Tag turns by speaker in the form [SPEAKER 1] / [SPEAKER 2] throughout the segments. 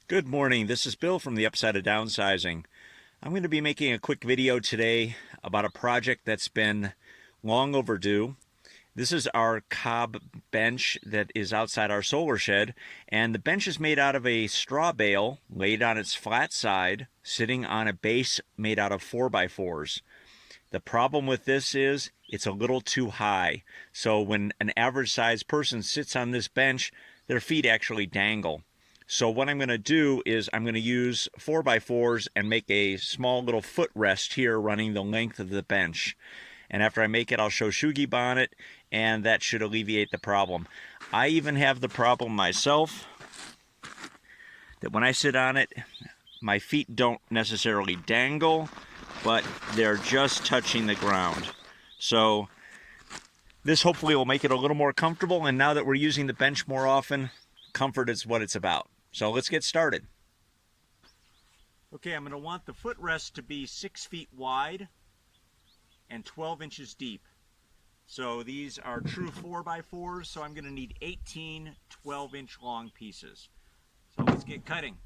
[SPEAKER 1] Good morning. This is Bill from the Upside of Downsizing. I'm going to be making a quick video today about a project that's been long overdue. This is our cob bench that is outside our solar shed, and the bench is made out of a straw bale laid on its flat side, sitting on a base made out of 4x4s. The problem with this is it's a little too high. So when an average sized person sits on this bench, their feet actually dangle. So what I'm going to do is I'm going to use 4x4s and make a small little footrest here running the length of the bench. And after I make it, I'll show Shugi Bonnet, and that should alleviate the problem. I even have the problem myself that when I sit on it, my feet don't necessarily dangle, but they're just touching the ground. So this hopefully will make it a little more comfortable, and now that we're using the bench more often, comfort is what it's about. So let's get started. Okay, I'm going to want the footrest to be 6 feet wide and 12 inches deep. So these are true 4x4s, so I'm going to need 18 12-inch long pieces. So let's get cutting.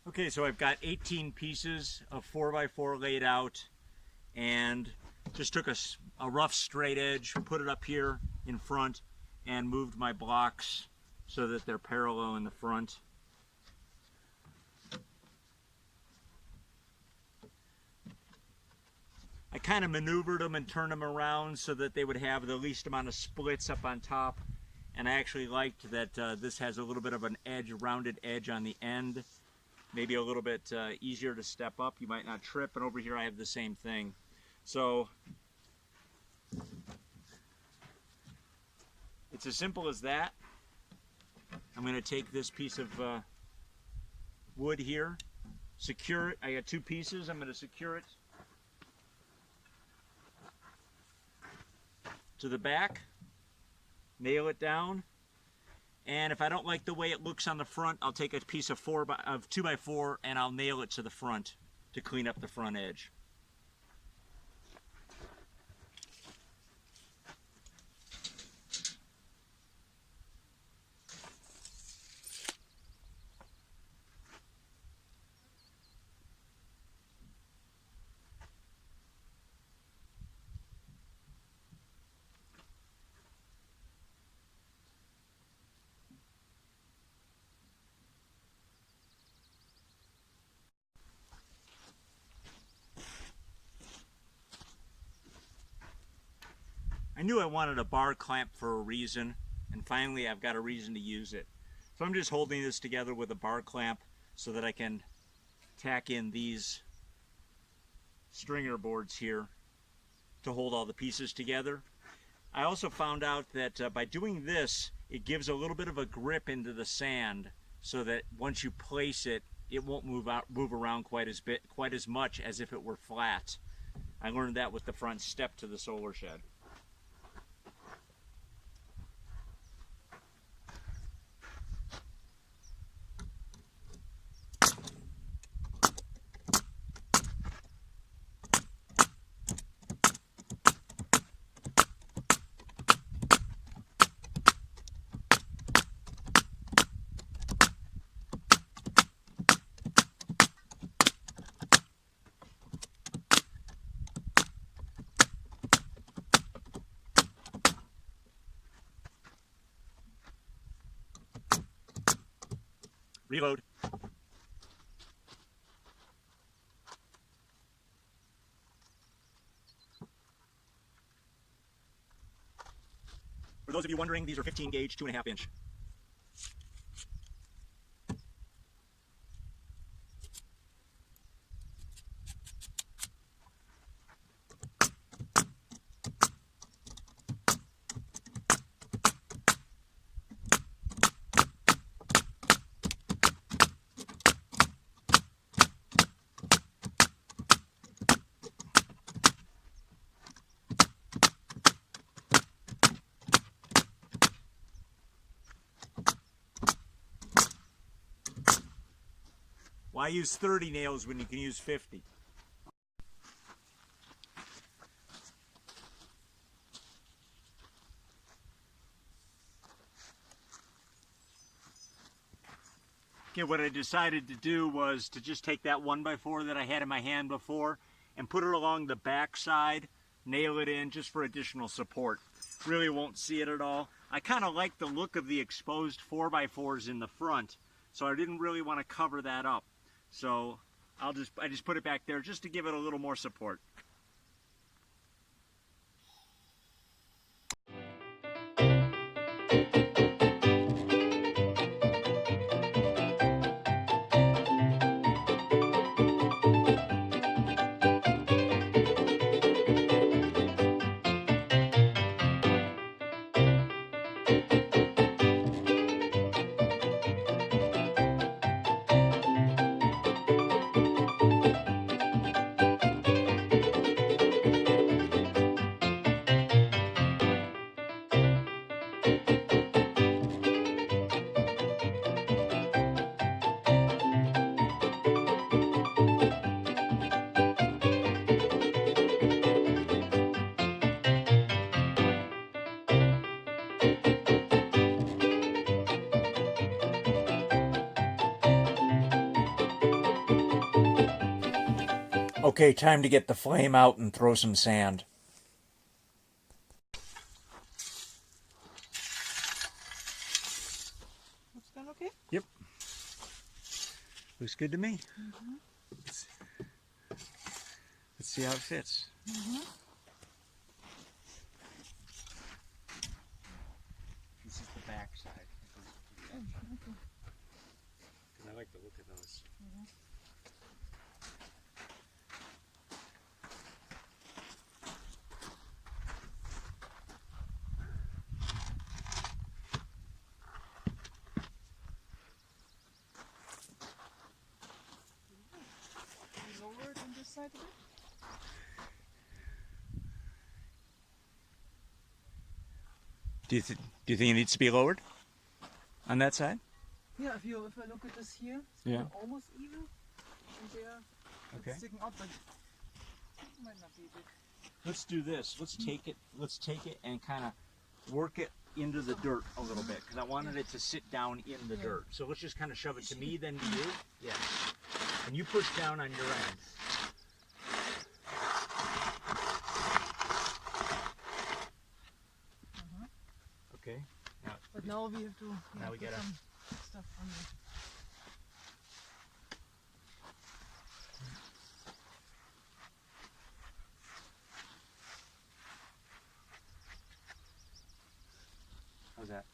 [SPEAKER 1] Okay, so I've got 18 pieces of 4x4 laid out, and just took a rough straight edge, put it up here in front, and moved my blocks so that they're parallel in the front. I kind of maneuvered them and turned them around so that they would have the least amount of splits up on top, and I actually liked that this has a little bit of an edge, rounded edge on the end. Maybe a little bit easier to step up. You might not trip. And over here I have the same thing. So it's as simple as that. I'm going to take this piece of wood here, secure it. I got 2 pieces. I'm going to secure it to the back, nail it down. And if I don't like the way it looks on the front, I'll take a piece of 2x4 and I'll nail it to the front to clean up the front edge. I knew I wanted a bar clamp for a reason, and finally I've got a reason to use it. So I'm just holding this together with a bar clamp so that I can tack in these stringer boards here to hold all the pieces together. I also found out that by doing this, it gives a little bit of a grip into the sand so that once you place it, it won't move around quite as much as if it were flat. I learned that with the front step to the solar shed. Reload. For those of you wondering, these are 15 gauge, 2.5 inch. Why use 30 nails when you can use 50? Okay, what I decided to do was to just take that 1x4 that I had in my hand before and put it along the back side, nail it in just for additional support. Really won't see it at all. I kind of like the look of the exposed 4x4s in the front, so I didn't really want to cover that up. So I just put it back there just to give it a little more support. Okay, time to get the flame out and throw some sand.
[SPEAKER 2] Looks done okay?
[SPEAKER 1] Yep. Looks good to me.
[SPEAKER 2] Mm-hmm.
[SPEAKER 1] Let's see how it fits.
[SPEAKER 2] Mm-hmm.
[SPEAKER 1] This is the back side.
[SPEAKER 2] Oh, okay.
[SPEAKER 1] I like the look of those.
[SPEAKER 2] Mm-hmm. Lower it on this side a bit.
[SPEAKER 1] Do you think it needs to be lowered on that side?
[SPEAKER 2] Yeah, if I look at this here, it's
[SPEAKER 1] Yeah.
[SPEAKER 2] almost even, and there
[SPEAKER 1] Okay.
[SPEAKER 2] it's sticking out, but it might not be big.
[SPEAKER 1] Let's do this. Let's take it and kind of work it into the dirt a little bit, because I wanted it to sit down in the dirt. So let's just kind of shove it to me, then to you. Yeah. And you push down on your end. Okay. Now,
[SPEAKER 2] But now we have to
[SPEAKER 1] Now we
[SPEAKER 2] put
[SPEAKER 1] gotta-
[SPEAKER 2] some stuff on there.
[SPEAKER 1] how's that?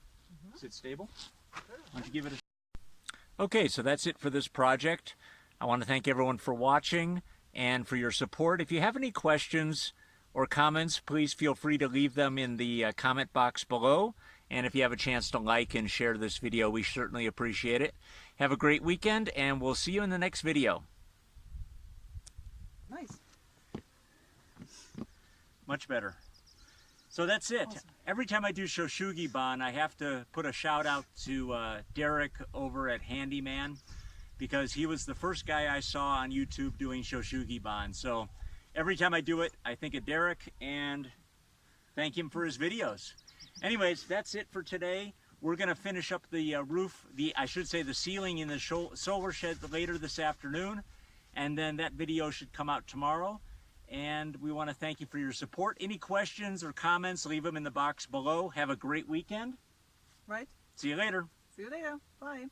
[SPEAKER 1] Is it stable? Why don't you give it a... Okay, so that's it for this project. I want to thank everyone for watching and for your support. If you have any questions or comments, please feel free to leave them in the comment box below. And if you have a chance to like and share this video, we certainly appreciate it. Have a great weekend, and we'll see you in the next video.
[SPEAKER 2] Nice.
[SPEAKER 1] Much better. So that's it.
[SPEAKER 2] Awesome.
[SPEAKER 1] Every time I do Shoshugi Ban, I have to put a shout out to Derek over at Handyman, because he was the first guy I saw on YouTube doing Shoshugi Ban. So every time I do it, I think of Derek and thank him for his videos. Anyways, that's it for today. We're going to finish up the roof, I should say the ceiling in the solar shed later this afternoon. And then that video should come out tomorrow. And we want to thank you for your support. Any questions or comments, leave them in the box below. Have a great weekend.
[SPEAKER 2] Right?
[SPEAKER 1] See you later.
[SPEAKER 2] See you later. Bye.